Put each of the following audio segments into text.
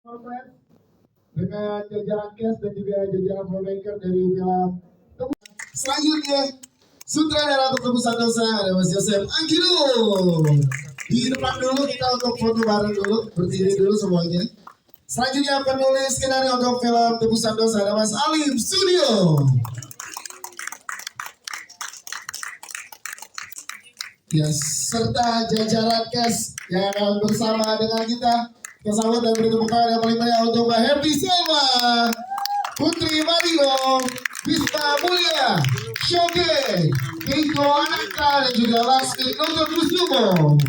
dengan jajaran cast dan juga jajaran filmmaker dari film. Selanjutnya sutradara untuk Tebusan Dosa ada Mas Yosef Angelo. Di depan dulu kita untuk foto bareng dulu, berdiri dulu semuanya. Selanjutnya penulis skenario untuk film Tebusan Dosa ada Mas Alim Studio. Ya, serta jajaran cast yang akan bersama dengan kita. Kita sambut dan beri tepuk tangan yang paling banyak untuk Mbak Happy Selma, Putri Marino, Bisma Mulia, Shoge, Keiko Ananta, dan juga Lasmi Noto Kusumo.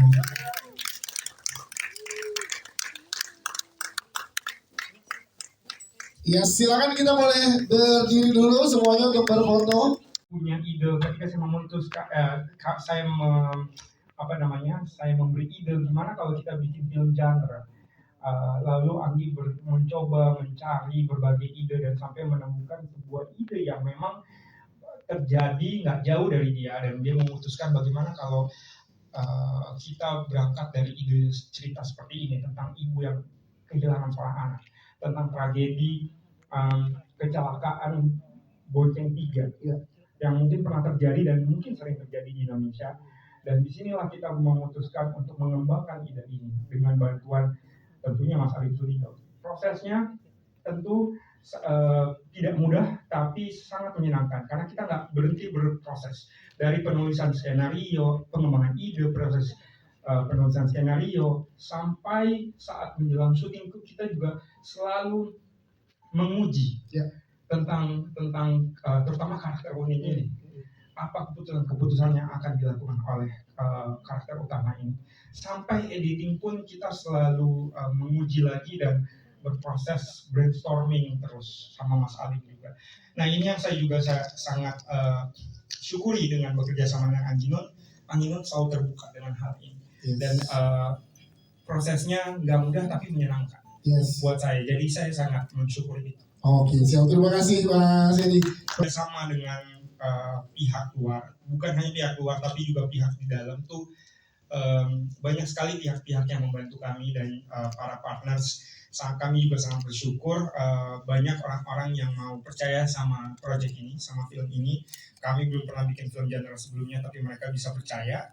Ya, silakan kita boleh berdiri dulu semuanya untuk berfoto. Punya ide ketika saya memutuskan saya memberi ide gimana kalau kita bikin film genre. Lalu Anggi mencoba mencari berbagai ide dan sampai menemukan sebuah ide yang memang terjadi nggak jauh dari dia, dan dia memutuskan bagaimana kalau kita berangkat dari ide cerita seperti ini tentang ibu yang kehilangan seorang anak, tentang tragedi kecelakaan Bonceng 3 yang mungkin pernah terjadi dan mungkin sering terjadi di Indonesia. Dan disinilah kita memutuskan untuk mengembangkan ide ini dengan bantuan tentunya Mas Alim Studio. Prosesnya tentu tidak mudah, tapi sangat menyenangkan karena kita nggak berhenti berproses dari penulisan skenario, pengembangan ide, proses penulisan skenario sampai saat menjelang syuting itu kita juga selalu menguji tentang terutama karakter unik ini. Apa keputusan yang akan dilakukan oleh karakter utama ini. Sampai editing pun kita selalu menguji lagi dan berproses brainstorming terus sama Mas Ali juga. Nah, ini yang saya juga sangat syukuri dengan bekerja sama dengan Anginun. Anginun selalu terbuka dengan hal ini. Dan prosesnya nggak mudah tapi menyenangkan buat saya. Jadi saya sangat mensyukuri itu. Oke, siap. Terima kasih Mas Edi. Bersama dengan pihak luar, bukan hanya pihak luar tapi juga pihak di dalam tuh banyak sekali pihak-pihak yang membantu kami dan para partners. Kami juga sangat bersyukur banyak orang-orang yang mau percaya sama proyek ini, sama film ini. Kami belum pernah bikin film genre sebelumnya tapi mereka bisa percaya.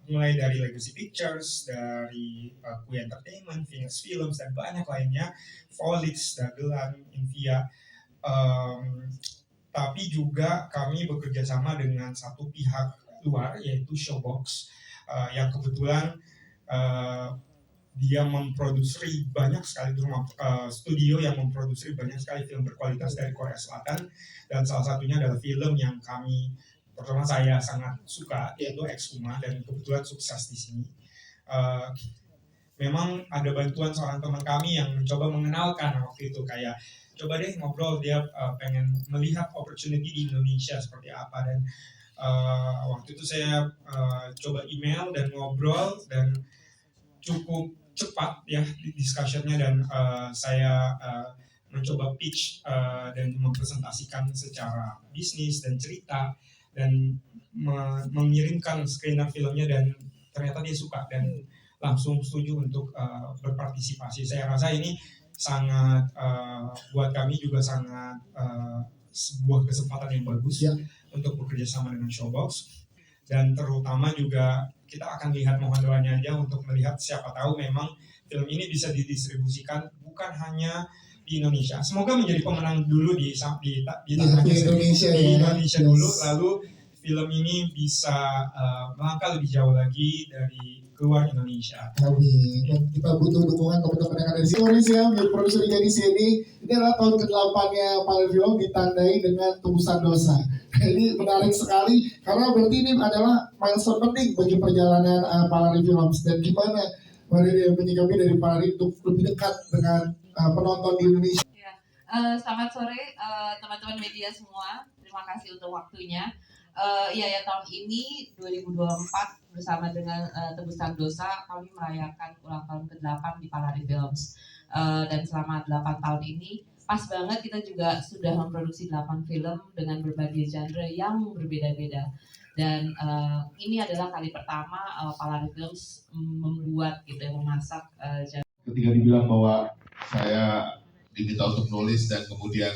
Mulai dari Legacy Pictures, dari Kui Entertainment, Phoenix Films, dan banyak lainnya, Volix, Dagelan, Invia. Tapi juga kami bekerja sama dengan satu pihak luar yaitu Showbox yang kebetulan dia memproduksi banyak sekali studio yang memproduksi banyak sekali film berkualitas dari Korea Selatan, dan salah satunya adalah film yang pertama saya sangat suka yaitu Ex Uma, dan kebetulan sukses di sini. Memang ada bantuan seorang teman kami yang mencoba mengenalkan waktu itu, kayak coba deh ngobrol, dia pengen melihat opportunity di Indonesia seperti apa, dan waktu itu saya coba email dan ngobrol dan cukup cepat ya discussionnya, dan saya mencoba pitch dan mempresentasikan secara bisnis dan cerita dan mengirimkan screener filmnya, dan ternyata dia suka dan langsung setuju untuk berpartisipasi. Saya rasa ini sangat buat kami juga sangat sebuah kesempatan yang bagus untuk bekerja sama dengan Showbox, dan terutama juga kita akan lihat, mohon doanya aja untuk melihat siapa tahu memang film ini bisa didistribusikan bukan hanya di Indonesia. Semoga menjadi pemenang dulu di Indonesia dulu, lalu film ini bisa melangkah lebih jauh lagi dari keluar Indonesia. Dan kita butuh dukungan teman-teman yang ada di sini. Indonesia menjadi produser di sini. Ini adalah tahun ke-8-nya Palari Film ditandai dengan Tebusan Dosa. Ini menarik sekali karena berarti ini adalah milestone penting bagi perjalanan Palari Films, dan gimana menyikapi dari Palari untuk lebih dekat dengan penonton di Indonesia. Selamat sore teman-teman media semua. Terima kasih untuk waktunya. Tahun ini 2024 bersama dengan Tebusan Dosa kami merayakan ulang tahun ke-8 di Palari Films. Dan selama 8 tahun ini pas banget kita juga sudah memproduksi 8 film dengan berbagai genre yang berbeda-beda. Dan ini adalah kali pertama Palari Films membuat memasak genre ketika dibilang bahwa saya diminta untuk nulis dan kemudian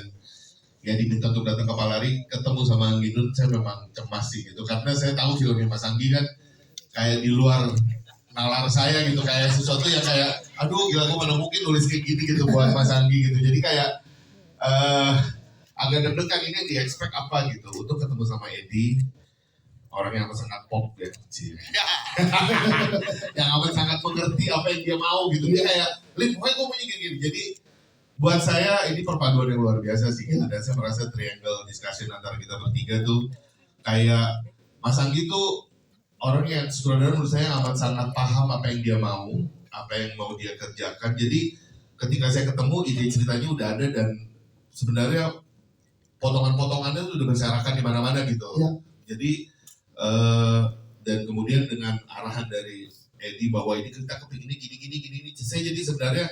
ya diminta untuk datang ke Palari, ketemu sama Anggi Nun, saya memang cemas sih gitu, karena saya tahu filmnya Mas Anggi kan kayak di luar nalar saya gitu, kayak sesuatu yang kayak aduh gila gue mana mungkin nulis kayak gini gitu buat Mas Anggi gitu, jadi kayak agak deg-degan ini di expect apa gitu untuk ketemu sama Edi, orang yang sangat pop ya, yang amat sangat mengerti apa yang dia mau gitu, dia kayak Lin, pokoknya gue punya kayak gini, jadi buat saya ini perpaduan yang luar biasa sih gitu. Dan saya merasa triangle discussion antara kita bertiga tuh kayak Mas Anggi tuh orang yang sutradara menurut saya amat sangat paham apa yang dia mau, apa yang mau dia kerjakan. Jadi ketika saya ketemu ide ceritanya udah ada dan sebenarnya potongan-potongannya tuh udah berserakan di mana-mana gitu. Ya. Jadi dan kemudian dengan arahan dari Edi bahwa ini kita kepingin gini. Saya jadi sebenarnya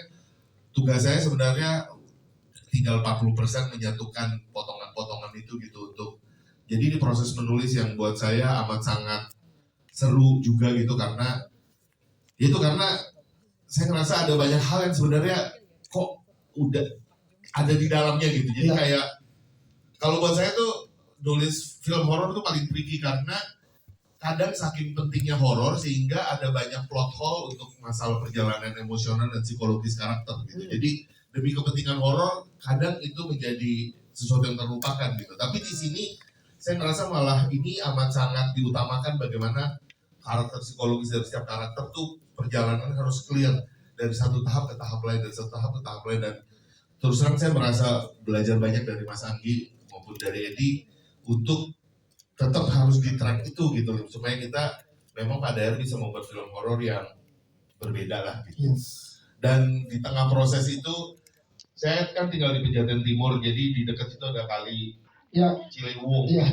tugas saya sebenarnya tinggal 40% menyatukan potongan-potongan itu gitu untuk jadi ini proses menulis yang buat saya amat sangat seru juga gitu karena saya ngerasa ada banyak hal yang sebenarnya kok udah ada di dalamnya gitu. Jadi kayak kalau buat saya tuh nulis film horor tuh paling tricky karena kadang saking pentingnya horor sehingga ada banyak plot hole untuk masalah perjalanan emosional dan psikologis karakter gitu. Jadi demi kepentingan horor kadang itu menjadi sesuatu yang terlupakan gitu. Tapi di sini saya merasa malah ini amat sangat diutamakan bagaimana karakter psikologis dari setiap karakter tuh perjalanan harus clear dari satu tahap ke tahap lain, dari satu tahap ke tahap lain, dan terus terang saya merasa belajar banyak dari Mas Anggi maupun dari Edi untuk tetap harus di track itu gitu supaya kita memang pada akhirnya bisa membuat film horor yang berbeda lah gitu. Dan di tengah proses itu saya kan tinggal di Pejaten Timur, jadi di dekat situ ada kali Ciliwung. Ya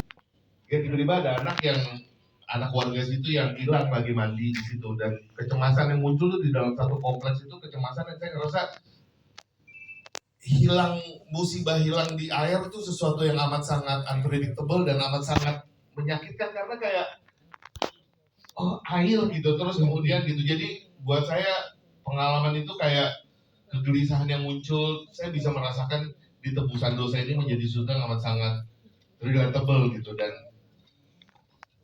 tiba-tiba ada anak warga situ yang hilang lagi mandi di situ, dan kecemasan yang muncul tuh di dalam satu kompleks itu, kecemasan yang saya ngerasa musibah hilang di air itu sesuatu yang amat sangat unpredictable dan amat sangat menyakitkan karena kayak air gitu terus kemudian gitu. Jadi buat saya pengalaman itu kayak kegelisahan yang muncul, saya bisa merasakan di Tebusan Dosa ini menjadi sesuatu yang amat sangat relatable gitu, dan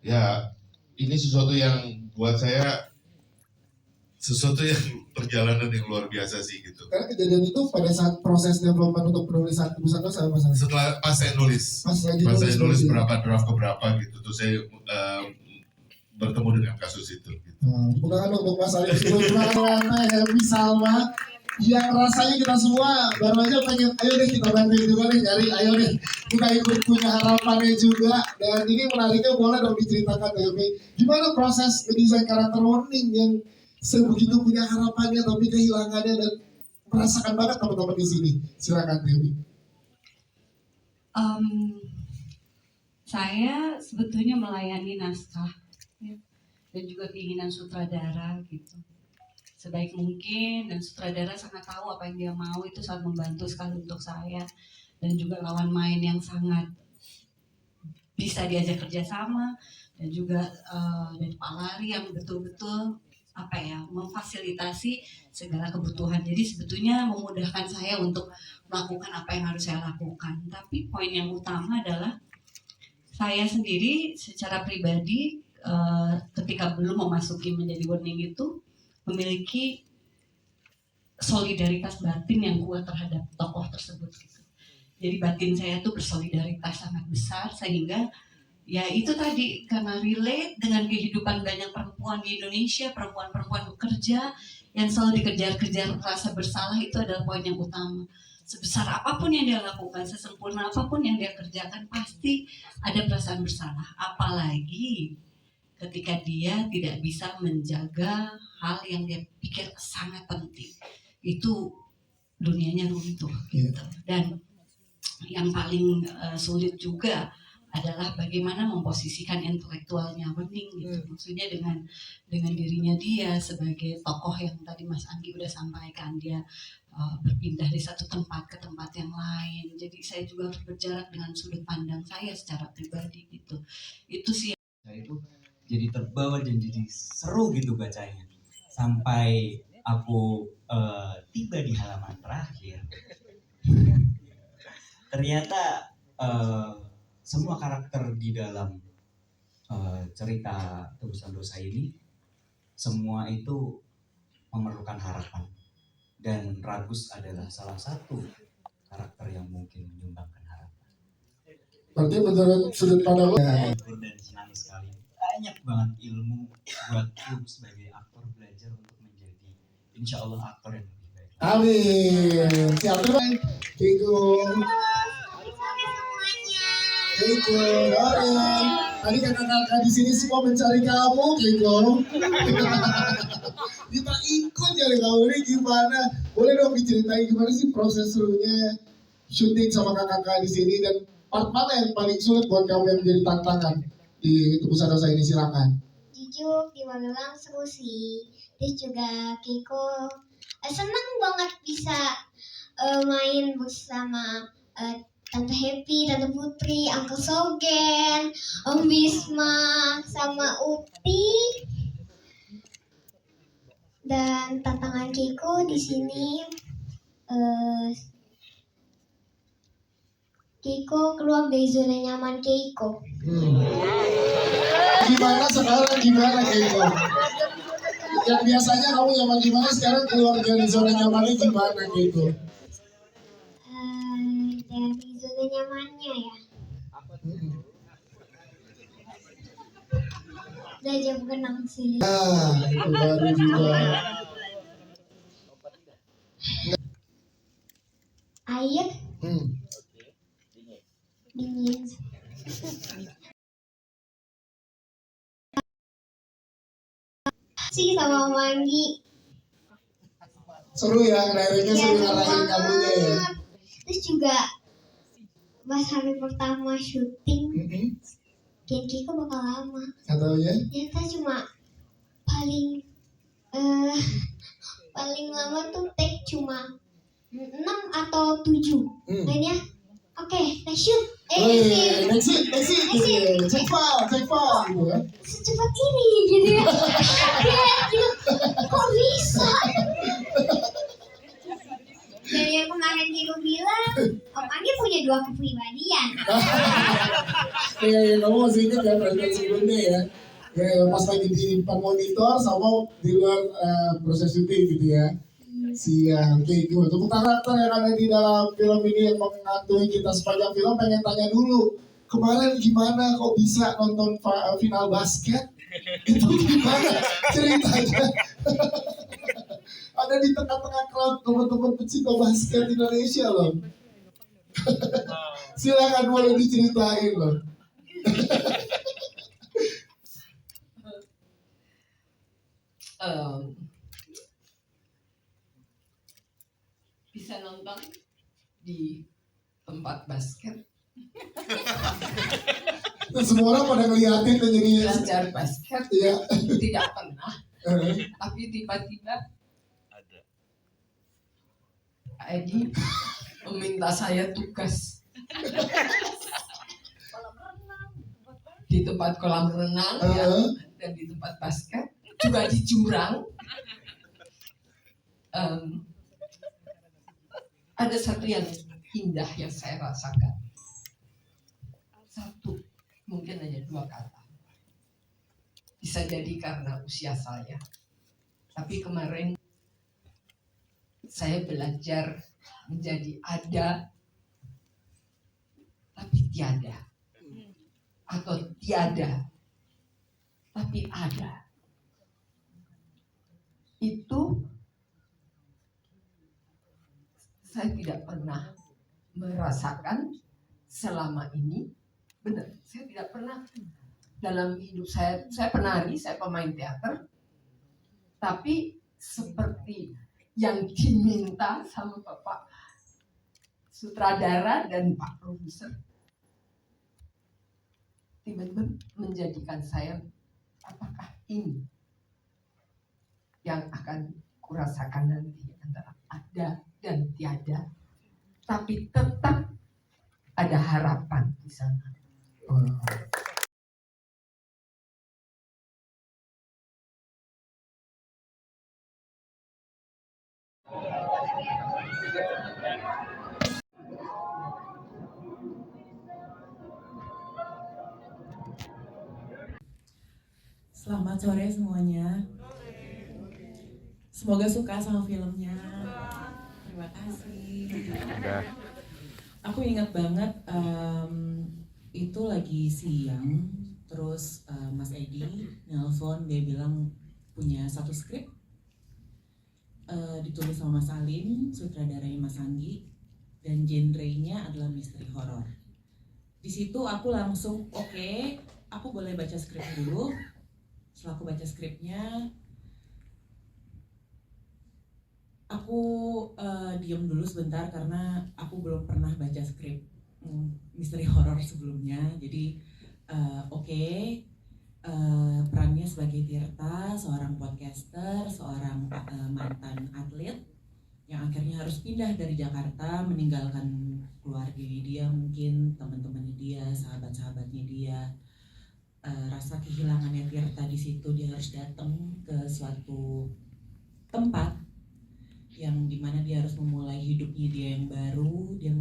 ya ini sesuatu yang buat saya sesuatu yang perjalanan yang luar biasa sih gitu. Karena kejadian itu pada saat proses development untuk penulisan Tebusan Dosa Mas Anggi. Setelah pas saya nulis berapa draft ke berapa gitu, terus saya bertemu dengan kasus itu. Gitu. Bukan untuk Mas Anggi, bukan Happy Salma yang rasanya kita semua baru aja pengen, ayo deh kita bantuin juga nih nyari, ayo deh kita ikut punya harapannya juga. Dan ini menariknya boleh dong diceritakan Happy, gimana proses mendesain karakter Warning yang sebegitu punya harapannya tapi kehilangannya dan merasakan banget teman-teman di sini. Silakan Dewi. Saya sebetulnya melayani naskah ya, dan juga keinginan sutradara gitu sebaik mungkin, dan sutradara sangat tahu apa yang dia mau, itu sangat membantu sekali untuk saya, dan juga lawan main yang sangat bisa diajak kerjasama, dan juga dari Pak Lari yang betul-betul memfasilitasi segala kebutuhan. Jadi sebetulnya memudahkan saya untuk melakukan apa yang harus saya lakukan. Tapi poin yang utama adalah saya sendiri secara pribadi ketika belum memasuki menjadi Warning itu memiliki solidaritas batin yang kuat terhadap tokoh tersebut gitu. Jadi batin saya tuh bersolidaritas sangat besar, sehingga ya itu tadi karena relate dengan kehidupan banyak perempuan di Indonesia, perempuan-perempuan bekerja yang selalu dikejar-kejar rasa bersalah, itu adalah poin yang utama. Sebesar apapun yang dia lakukan, sesempurna apapun yang dia kerjakan, pasti ada perasaan bersalah. Apalagi ketika dia tidak bisa menjaga hal yang dia pikir sangat penting, itu dunianya runtuh gitu. Dan yang paling sulit juga adalah bagaimana memposisikan intelektualnya Warning gitu. Maksudnya dengan dirinya dia sebagai tokoh yang tadi Mas Anggi udah sampaikan, dia berpindah dari satu tempat ke tempat yang lain. Jadi saya juga harus berjarak dengan sudut pandang saya secara pribadi gitu. Itu sih. Saya itu jadi terbawa dan jadi seru gitu bacanya. Sampai aku tiba di halaman terakhir, ternyata semua karakter di dalam cerita Tebusan Dosa ini semua itu memerlukan harapan, dan Ragus adalah salah satu karakter yang mungkin menyumbangkan harapan. Berarti menurut sudut pandang lo, Terhibur dan senang sekali. Banyak banget ilmu buatku sebagai aktor, belajar untuk menjadi insya Allah aktor yang lebih baik. amin. Siap terima Keiko. Keiko, Loren. Tadi kakak-kakak di sini semua mencari kamu, Keiko. Kita ikut cari kamu ini gimana? Boleh dong diceritain gimana sih proses serunya syuting sama kakak-kakak di sini, dan part mana yang paling sulit buat kamu yang menjadi tantangan di Tebusan Dosa ini, silakan. Jujur di Magelang seru sih. Terus juga Keiko seneng banget bisa main bersama Tante Happy, Tante Putri, Uncle Sogen, Om Bisma, sama Uti. Dan tantangan Keiko di sini Keiko keluar dari zona nyaman Keiko. Gimana sekarang, gimana Keiko? Yang biasanya kamu nyaman gimana, sekarang keluar dari zona nyamannya gimana Keiko? Dari zona nyamannya ya. Belajar berenang sih. Itu baru juga. Air Hmm. dingin. Sih sama mandi. Seru ya, akhirnya seru ngarahin kamunya ya. Terus juga pas hari pertama syuting, Keiko bakal lama. Atau ya? Ternyata cuma paling paling lama tuh take cuma 6 atau 7. Lainnya oke, next shoot. Next it, cek file gitu ya. Secepat ini gitu ya. Kayak gitu, kok bisa? Dan yang kemarin Kiko bilang, Om Agi punya 2 kepribadian. Iya, kamu masih ingat ya perasaan sebelumnya ya. Ya, pas lagi di depan monitor sama di luar proses syuting gitu ya. Siang, oke, gimana? Untuk karakter yang ada di dalam film ini yang mengantui kita sepanjang film, pengen tanya dulu, kemarin gimana kok bisa nonton final basket? Itu gimana ceritanya? Ada di tengah-tengah crowd teman-teman pecinta basket Indonesia loh. Silakan boleh diceritain loh. Bisa nonton di tempat basket, Dan semua orang pada ngeliatin dan jadi belajar basket ya. tidak pernah, tapi tiba-tiba Pak Edi meminta saya tugas di tempat kolam renang ya, dan di tempat basket, juga di jurang. Ada satu yang indah yang saya rasakan. Satu, mungkin hanya 2 kata. Bisa jadi karena usia saya. Tapi kemarin saya belajar menjadi ada tapi tiada. Atau tiada tapi ada. Itu saya tidak pernah merasakan selama ini. Benar, saya tidak pernah dalam hidup saya. Saya penari, saya pemain teater, tapi seperti yang diminta sama Bapak sutradara dan Pak Produser, tiba-tiba menjadikan saya, apakah ini yang akan kurasakan nanti, antara ada dan tiada, tapi tetap ada harapan di sana. Selamat sore semuanya. Semoga suka sama filmnya. Terima kasih. Aku ingat banget itu lagi siang, terus Mas Edi nelpon, dia bilang punya satu skrip ditulis sama Mas Alim, sutradaranya Mas Anggi, dan genrenya adalah misteri horor. Di situ aku langsung oke, aku boleh baca skrip dulu. Setelah aku baca skripnya, aku diam dulu sebentar karena aku belum pernah baca skrip misteri horor sebelumnya. Jadi perannya sebagai Tirta, seorang podcaster, seorang mantan atlet yang akhirnya harus pindah dari Jakarta, meninggalkan keluarganya dia, mungkin teman-temannya dia, sahabat-sahabatnya dia. Rasa kehilangannya Tirta di situ, dia harus datang ke suatu tempat yang dimana dia harus memulai hidupnya dia yang baru. Dia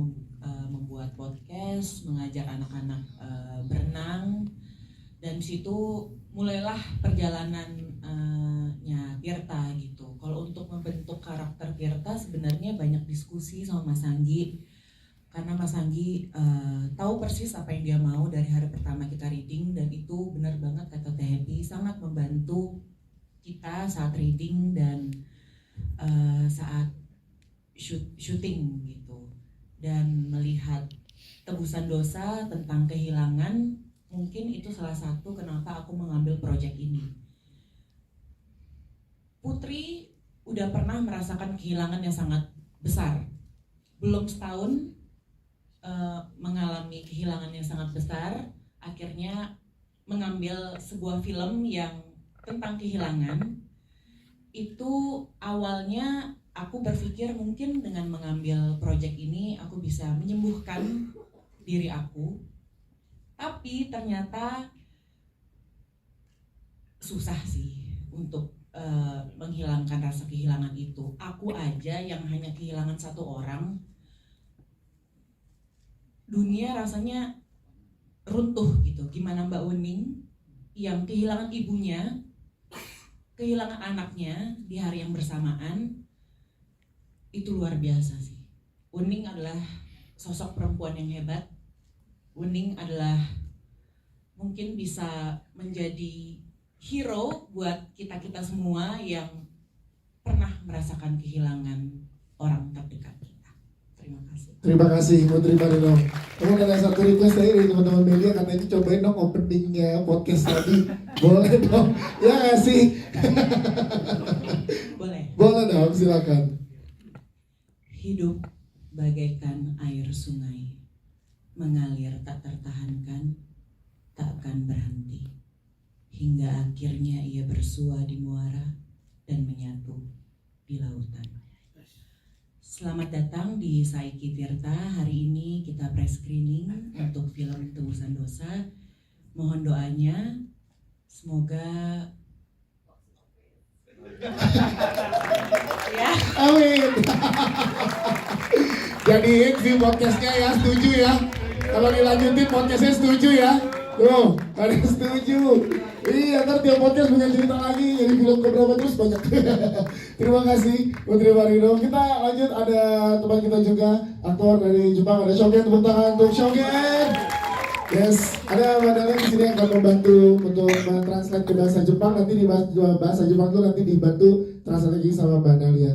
membuat podcast, mengajak anak-anak berenang, dan situ mulailah perjalanannya Tirta gitu. Kalau untuk membentuk karakter Tirta sebenarnya banyak diskusi sama Mas Anggi, karena Mas Anggi tahu persis apa yang dia mau dari hari pertama kita reading, dan itu benar banget kata Teh Happy, sangat membantu kita saat reading dan saat syuting gitu. Dan melihat Tebusan Dosa tentang kehilangan, mungkin itu salah satu kenapa aku mengambil proyek ini. Putri udah pernah merasakan kehilangan yang sangat besar. Belum setahun mengalami kehilangan yang sangat besar, akhirnya mengambil sebuah film yang tentang kehilangan. Itu awalnya aku berpikir mungkin dengan mengambil proyek ini aku bisa menyembuhkan diri aku, tapi ternyata susah sih untuk menghilangkan rasa kehilangan itu. Aku aja yang hanya kehilangan satu orang, dunia rasanya runtuh gitu. Gimana Mbak Wening yang kehilangan ibunya, kehilangan anaknya di hari yang bersamaan, itu luar biasa sih. Wening adalah sosok perempuan yang hebat. Wening adalah mungkin bisa menjadi hero buat kita-kita semua yang pernah merasakan kehilangan orang terdekat kita. Terima kasih. Terima kasih Putri Marino. Kamu ada satu request dari teman-teman media, katanya cobain dong openingnya podcast tadi. Boleh dong? Ya nggak sih? Boleh. Boleh dong, silakan. Hidup bagaikan air sungai, mengalir tak tertahankan, tak akan berhenti, hingga akhirnya ia bersua di muara dan menyatu di lautan. Selamat datang di Saiki Tirta. Hari ini kita press screening untuk film Tebusan Dosa. Mohon doanya, semoga ya. Amin. Jadiin si podcastnya ya, setuju ya. Kalau dilanjutin podcastnya setuju ya. Tuh, ada yang setuju. Iya, ntar tiap podcast punya cerita lagi. Jadi film keberapa terus banyak. Terima kasih Putri Marino. Kita lanjut, ada teman kita juga, aktor dari Jepang, ada Shogen. Tepuk tangan untuk Shogen. Yes, ada Mbak Dalia di sini yang akan membantu untuk mentranslate ke bahasa Jepang. Nanti di bahasa Jepang itu nanti dibantu translate lagi sama Mbak Dalia.